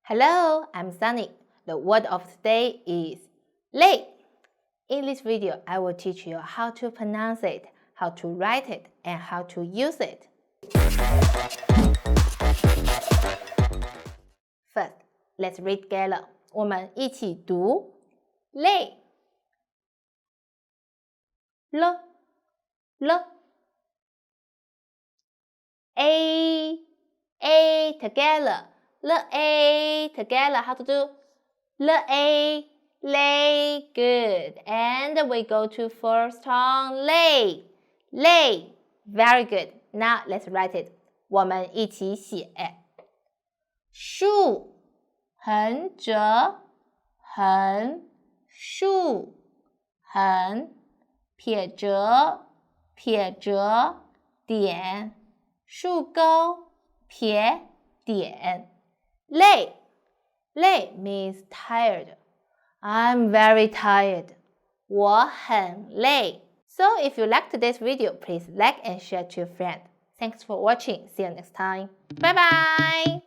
Hello, I'm Sunny. The word of today is 累. In this video, I will teach you how to pronounce it, how to write it, and how to use it. First, let's read together. 我们一起读累 l a together together. How to do lay good, and we go to full tone lay very good. Now let's write it. 我们一起写竖横折横竖横撇折点竖钩撇点累 means tired. I'm very tired. 我很累 So if you like today's video, please like and share to your friends. Thanks for watching. See you next time. Bye bye.